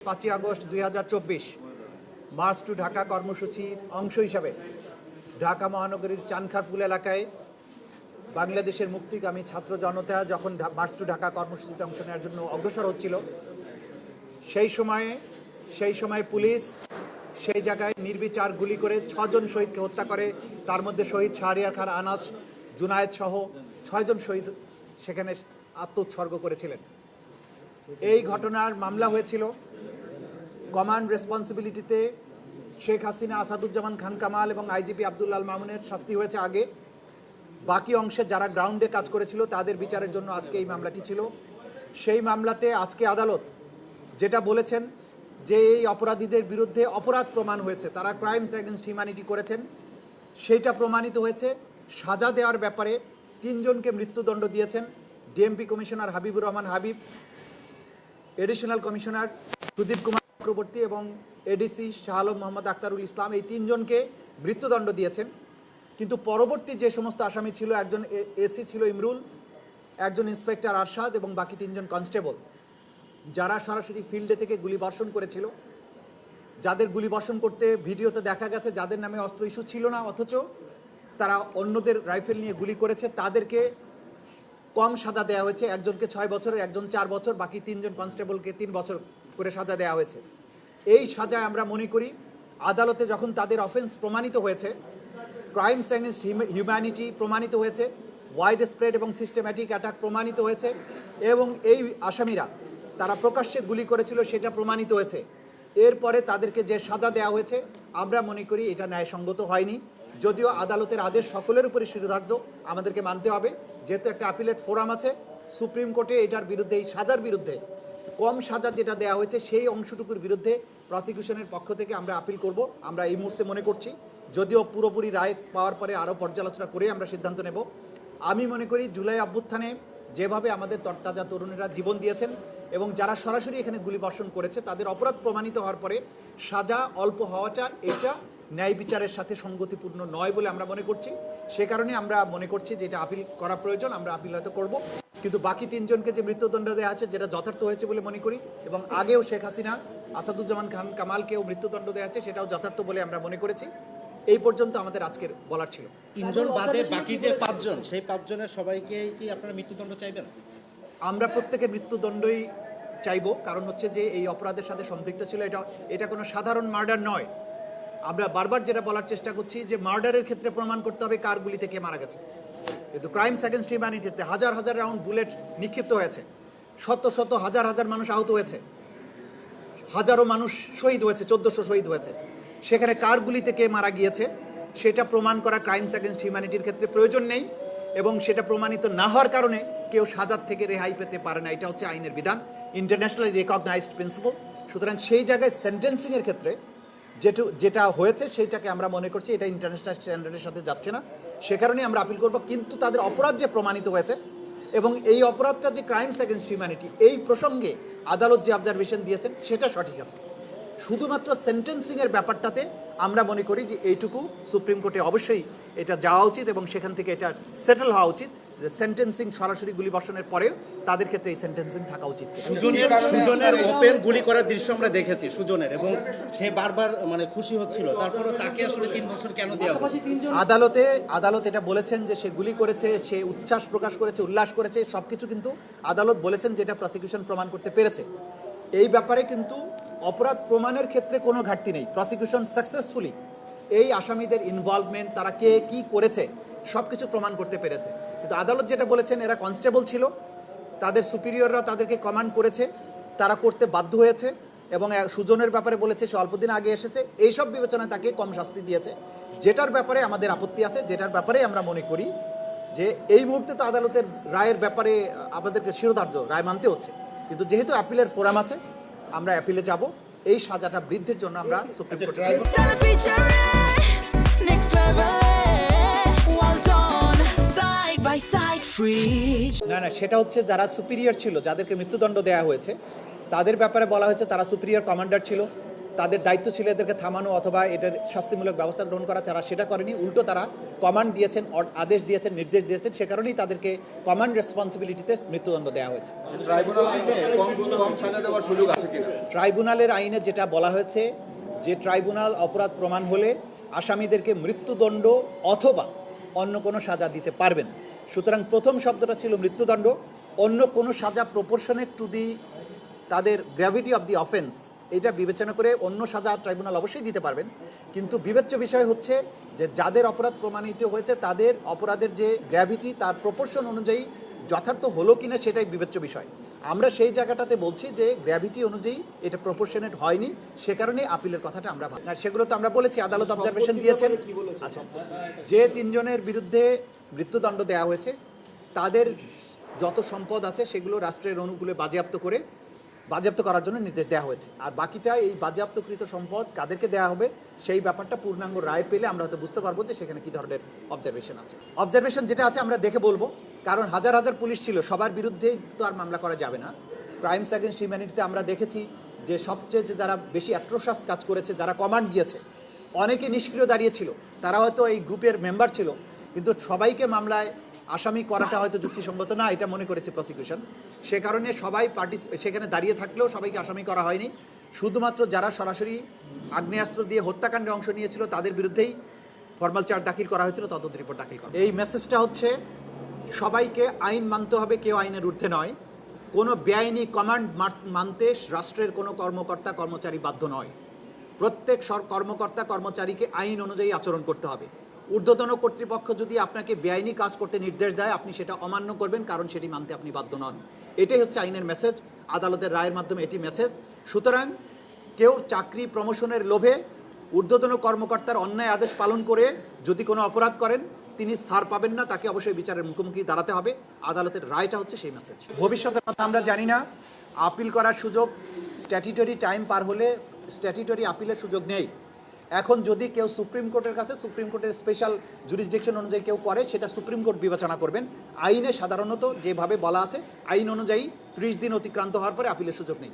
5 August 2024 March two Dhaka কর্মসূচির অংশ হিসাবে ঢাকা মহানগরীর চানখারপুল এলাকায় বাংলাদেশের মুক্তিগামী ছাত্র জনতা যখন মার্চ টু ঢাকা কর্মসূচিতে অংশ নেওয়ার জন্য অগ্রসর হচ্ছিল সেই সময় পুলিশ সেই জায়গায় নির্বিচার গুলি করে 6 জন শহীদকে হত্যা করে। তার মধ্যে শহীদ শাহরিয়ার খান আনাস, জুনায়েদ সহ 6 জন শহীদ সেখানে আত্মোৎসর্গ করেছিলেন। এই ঘটনার মামলা হয়েছিল। কমান্ড রেসপন্সিবিলিটিতে শেখ হাসিনা, আসাদুজ্জামান খান কামাল এবং আইজিপি আব্দুল আল মামুনের শাস্তি হয়েছে আগে। বাকি অংশে যারা গ্রাউন্ডে কাজ করেছিল তাদের বিচারের জন্য আজকে এই মামলাটি ছিল। সেই মামলাতে আজকে আদালত যেটা বলেছেন যে এই অপরাধীদের বিরুদ্ধে অপরাধ প্রমাণ হয়েছে, তারা ক্রাইমস এগেনস্ট হিউম্যানিটি করেছেন, সেইটা প্রমাণিত হয়েছে। সাজা দেওয়ার ব্যাপারে 3 জনকে মৃত্যুদণ্ড দিয়েছেন। DMP commissioner Habibur Rahman Habib, additional commissioner Sudip Kumar Chakraborty এবং এডিসি শাহ আলম মোহাম্মদ আক্তারুল ইসলাম, এই 3 জনকে মৃত্যুদণ্ড দিয়েছেন। কিন্তু পরবর্তী যে সমস্ত আসামি ছিল, একজন এসি ছিল ইমরুল, একজন ইন্সপেক্টর আরশাদ এবং বাকি 3 জন কনস্টেবল, যারা সরাসরি ফিল্ডে থেকে গুলিবর্ষণ করেছিল, যাদের গুলিবর্ষণ করতে ভিডিওতে দেখা গেছে যাদের নামে অস্ত্র ইস্যু ছিল না, অথচ তারা অন্যদের রাইফেল নিয়ে গুলি করেছে, তাদেরকে কম সাজা দেওয়া হয়েছে। একজনকে 6 বছরের, একজন 4 বছর, বাকি 3 জন কনস্টেবলকে 3 বছর করে সাজা দেওয়া হয়েছে। এই সাজায় আমরা মনে করি আদালতে যখন তাদের অফেন্স প্রমাণিত হয়েছে, ক্রাইমস এগেনস্ট হিউম্যানিটি প্রমাণিত হয়েছে, ওয়াইড স্প্রেড এবং সিস্টেম্যাটিক অ্যাটাক প্রমাণিত হয়েছে এবং এই আসামিরা তারা প্রকাশ্যে গুলি করেছিল সেটা প্রমাণিত হয়েছে। এরপরে তাদেরকে যে সাজা দেওয়া হয়েছে আমরা মনে করি এটা ন্যায়সঙ্গত হয়নি। যদিও আদালতের আদেশ সকলের উপরে শিরোধার্য, আমাদেরকে মানতে হবে। যেহেতু একটা অ্যাপিলেট ফোরাম আছে, সুপ্রিম কোর্টে এটার বিরুদ্ধে, এই সাজার বিরুদ্ধে, কম সাজা যেটা দেওয়া হয়েছে সেই অংশটুকুর বিরুদ্ধে প্রসিকিউশনের পক্ষ থেকে আমরা আপিল করব। আমরা এই মুহূর্তে মনে করছি, যদিও পুরোপুরি রায় পাওয়ার পরে আরও পর্যালোচনা করে আমরা সিদ্ধান্ত নেব। আমি মনে করি জুলাই অভ্যুত্থানে যেভাবে আমাদের তরতাজা তরুণীরা জীবন দিয়েছেন এবং যারা সরাসরি এখানে গুলিবর্ষণ করেছে তাদের অপরাধ প্রমাণিত হওয়ার পরে সাজা অল্প হওয়াটা এটা ন্যায় বিচারের সাথে সঙ্গতিপূর্ণ নয় বলে আমরা মনে করছি। সে কারণে আমরা মনে করছি যে এটা আপিল করা প্রয়োজন, আমরা আপিল হয়তো করব। কিন্তু বাকি 3 জনকে যে মৃত্যুদণ্ড দেওয়া আছে যেটা যথার্থ হয়েছে বলে মনে করি, এবং আগেও শেখ হাসিনা, আসাদুজ্জামান খান কামালকেও মৃত্যুদণ্ড দেওয়া আছে সেটাও যথার্থ বলে আমরা মনে করেছি। এই পর্যন্ত আমাদের আজকের বলার ছিল। 3 জন বাদে বাকি যে 5 জন, সেই 5 জনের সবাইকে কি আপনারা মৃত্যুদণ্ড চাইবেন? আমরা প্রত্যেকে মৃত্যুদণ্ডই চাইব, কারণ হচ্ছে যে এই অপরাধের সাথে সম্পৃক্ত ছিল। এটা কোনো সাধারণ মার্ডার নয়। আমরা বারবার যেটা বলার চেষ্টা করছি যে মার্ডারের ক্ষেত্রে প্রমাণ করতে হবে কার গুলি থেকে মারা গেছে, কিন্তু ক্রাইমস এগেনস্ট হিউম্যানিটিতে হাজার হাজার রাউন্ড বুলেট নিক্ষিপ্ত হয়েছে, শত শত হাজার হাজার মানুষ আহত হয়েছে, হাজারো মানুষ শহীদ হয়েছে, 1400 শহীদ হয়েছে। সেখানে কার গুলি থেকে মারা গিয়েছে সেটা প্রমাণ করা ক্রাইমস এগেনস্ট হিউম্যানিটির ক্ষেত্রে প্রয়োজন নেই, এবং সেটা প্রমাণিত না হওয়ার কারণে কেউ সাজার থেকে রেহাই পেতে পারে না। এটা হচ্ছে আইনের বিধান, ইন্টারন্যাশনালি রেকগনাইজড প্রিন্সিপল। সুতরাং সেই জায়গায় সেন্টেন্সিংয়ের ক্ষেত্রে যেটা হয়েছে সেইটাকে আমরা মনে করছি এটা ইন্টারন্যাশনাল স্ট্যান্ডার্ডের সাথে যাচ্ছে না, সে কারণেই আমরা আপিল করব। কিন্তু তাদের অপরাধ যে প্রমাণিত হয়েছে এবং এই অপরাধটা যে ক্রাইমস এগেনস্ট হিউম্যানিটি, এই প্রসঙ্গে আদালত যে অবজারভেশন দিয়েছেন সেটা সঠিক আছে। শুধুমাত্র সেন্টেন্সিংয়ের ব্যাপারটাতে আমরা মনে করি যে এইটুকু সুপ্রিম কোর্টে অবশ্যই এটা যাওয়া উচিত এবং সেখান থেকে এটা সেটেল হওয়া উচিত যে সেন্টেন্সিং সরাসরি গুলিবর্ষণের পরেও তাদের ক্ষেত্রে এই সেন্টেন্সিং থাকা উচিত। সুজনের ওপেন গুলি করার দৃশ্য আমরা দেখেছি সুজনের, এবং সে বারবার খুশি হচ্ছিল, তারপরে তাকে আসলে 3 বছর কেন দেওয়া হলো? আদালত এটা বলেছেন যে সে গুলি করেছে, সে উচ্ছ্বাস প্রকাশ করেছে, উল্লাস করেছে, সবকিছু কিন্তু আদালত বলেছেন যেটা প্রসিকিউশন প্রমাণ করতে পেরেছে। এই ব্যাপারে কিন্তু অপরাধ প্রমাণের ক্ষেত্রে কোনো ঘাটতি নেই। প্রসিকিউশন সাকসেসফুলি এই আসামিদের ইনভলভমেন্ট, তারা কে কি করেছে সব কিছু প্রমাণ করতে পেরেছে। কিন্তু আদালত যেটা বলেছেন, এরা কনস্টেবল ছিল, তাদের সুপিরিয়ররা তাদেরকে কমান্ড করেছে, তারা করতে বাধ্য হয়েছে, এবং সুজনের ব্যাপারে বলেছে সে অল্পদিন আগে এসেছে, এইসব বিবেচনায় তাকে কম শাস্তি দিয়েছে। যেটার ব্যাপারে আমাদের আপত্তি আছে, যেটার ব্যাপারে আমরা মনে করি যে এই মুহূর্তে তো আদালতের রায়ের ব্যাপারে আমাদেরকে শিরোধার্য রায় মানতে হচ্ছে, কিন্তু যেহেতু অ্যাপিলের ফোরাম আছে আমরা অ্যাপিলে যাব। এই সাজাটা বৃদ্ধির জন্য আমরা সুপ্রিম কোর্টে না, সেটা হচ্ছে যারা সুপিরিয়র ছিল, যাদেরকে মৃত্যুদণ্ড দেওয়া হয়েছে তাদের ব্যাপারে বলা হয়েছে তারা সুপিরিয়র কমান্ডার ছিল, তাদের দায়িত্ব ছিল এদেরকে থামানো অথবা এটার শাস্তিমূলক ব্যবস্থা গ্রহণ করা, তারা সেটা করেনি। উল্টো তারা কমান্ড দিয়েছেন, আদেশ দিয়েছেন, নির্দেশ দিয়েছেন, সে কারণেই তাদেরকে কমান্ড রেসপন্সিবিলিটিতে মৃত্যুদণ্ড দেওয়া হয়েছে। ট্রাইব্যুনাল আইনে কম সাজা দেওয়ার সুযোগ আছে কিনা? ট্রাইব্যুনালের আইনে যেটা বলা হয়েছে যে ট্রাইব্যুনাল অপরাধ প্রমাণ হলে আসামিদেরকে মৃত্যুদণ্ড অথবা অন্য কোনো সাজা দিতে পারবেন। সুতরাং প্রথম শব্দটা ছিল মৃত্যুদণ্ড, অন্য কোনো সাজা প্রপোর্শনেট টু দি তাদের গ্র্যাভিটি অফ দি অফেন্স, এটা বিবেচনা করে অন্য সাজা ট্রাইব্যুনাল অবশ্যই দিতে পারবেন। কিন্তু বিবেচ্য বিষয় হচ্ছে যে যাদের অপরাধ প্রমাণিত হয়েছে তাদের অপরাধের যে গ্র্যাভিটি তার প্রপোর্শন অনুযায়ী যথার্থ হলো কিনা সেটাই বিবেচ্য বিষয়। আমরা সেই জায়গাটাতে বলছি যে গ্র্যাভিটি অনুযায়ী এটা প্রপোর্শনেট হয়নি, সে কারণে আপিলের কথাটা আমরা ভাবি না। সেগুলো তো আমরা বলেছি, আদালত অবজারভেশন দিয়েছেন। আচ্ছা, যে তিনজনের বিরুদ্ধে মৃত্যুদণ্ড দেওয়া হয়েছে তাদের যত সম্পদ আছে সেগুলো রাষ্ট্রের অনুকূলে বাজেয়াপ্ত করার জন্য নির্দেশ দেওয়া হয়েছে। আর বাকিটা এই বাজেয়াপ্তকৃত সম্পদ কাদেরকে দেওয়া হবে সেই ব্যাপারটা পূর্ণাঙ্গ রায় পেলে আমরা হয়তো বুঝতে পারবো যে সেখানে কী ধরনের অবজারভেশন আছে। অবজারভেশন যেটা আছে আমরা দেখে বলবো, কারণ হাজার হাজার পুলিশ ছিল, সবার বিরুদ্ধেই তো আর মামলা করা যাবে না। ক্রাইমস অ্যাগেন্স্ট হিউম্যানিটিতে আমরা দেখেছি যে সবচেয়ে যে যারা বেশি অ্যাট্রোসাস কাজ করেছে, যারা কমান্ড দিয়েছে, অনেকে নিষ্ক্রিয় দাঁড়িয়েছিল, তারা হয়তো এই গ্রুপের মেম্বার ছিল, কিন্তু সবাইকে মামলায় আসামি করাটা হয়তো যুক্তিসঙ্গত না, এটা মনে করেছে প্রসিকিউশন। সে কারণে সবাই সেখানে দাঁড়িয়ে থাকলেও সবাইকে আসামি করা হয়নি। শুধুমাত্র যারা সরাসরি আগ্নেয়াস্ত্র দিয়ে হত্যাকাণ্ডে অংশ নিয়েছিল তাদের বিরুদ্ধেই ফর্মাল চার্জ দাখিল করা হয়েছিল, তদন্ত রিপোর্ট দাখিল করা। এই মেসেজটা হচ্ছে সবাইকে আইন মানতে হবে, কেউ আইনের ঊর্ধ্বে নয়। কোনো বেআইনি কমান্ড মানতে রাষ্ট্রের কোনো কর্মকর্তা কর্মচারী বাধ্য নয়। প্রত্যেক কর্মকর্তা কর্মচারীকে আইন অনুযায়ী আচরণ করতে হবে। ঊর্ধ্বতন কর্তৃপক্ষ যদি আপনাকে বেআইনি কাজ করতে নির্দেশ দেয়, আপনি সেটা অমান্য করবেন, কারণ সেটি মানতে আপনি বাধ্য নন। এটাই হচ্ছে আইনের মেসেজ, আদালতের রায়ের মাধ্যমে এটি মেসেজ। সুতরাং কেউ চাকরি প্রমোশনের লোভে ঊর্ধ্বতন কর্মকর্তার অন্যায় আদেশ পালন করে যদি কোনো অপরাধ করেন তিনি ছাড় পাবেন না, তাকে অবশ্যই বিচারের মুখোমুখি দাঁড়াতে হবে। আদালতের রায়টা হচ্ছে সেই মেসেজ। ভবিষ্যতের কথা আমরা জানি না, আপিল করার সুযোগ স্ট্যাটিউটরি টাইম পার হলে স্ট্যাটিউটরি আপিলের সুযোগ নেই। এখন যদি কেউ সুপ্রিম কোর্টের কাছে সুপ্রিম কোর্টের স্পেশাল জুরিসডিকশন অনুযায়ী কেউ করে, সেটা সুপ্রিম কোর্ট বিবেচনা করবেন। আইনে সাধারণত যেভাবে বলা আছে, আইন অনুযায়ী 30 দিন অতিক্রান্ত হওয়ার পরে আপিলের সুযোগ নেই।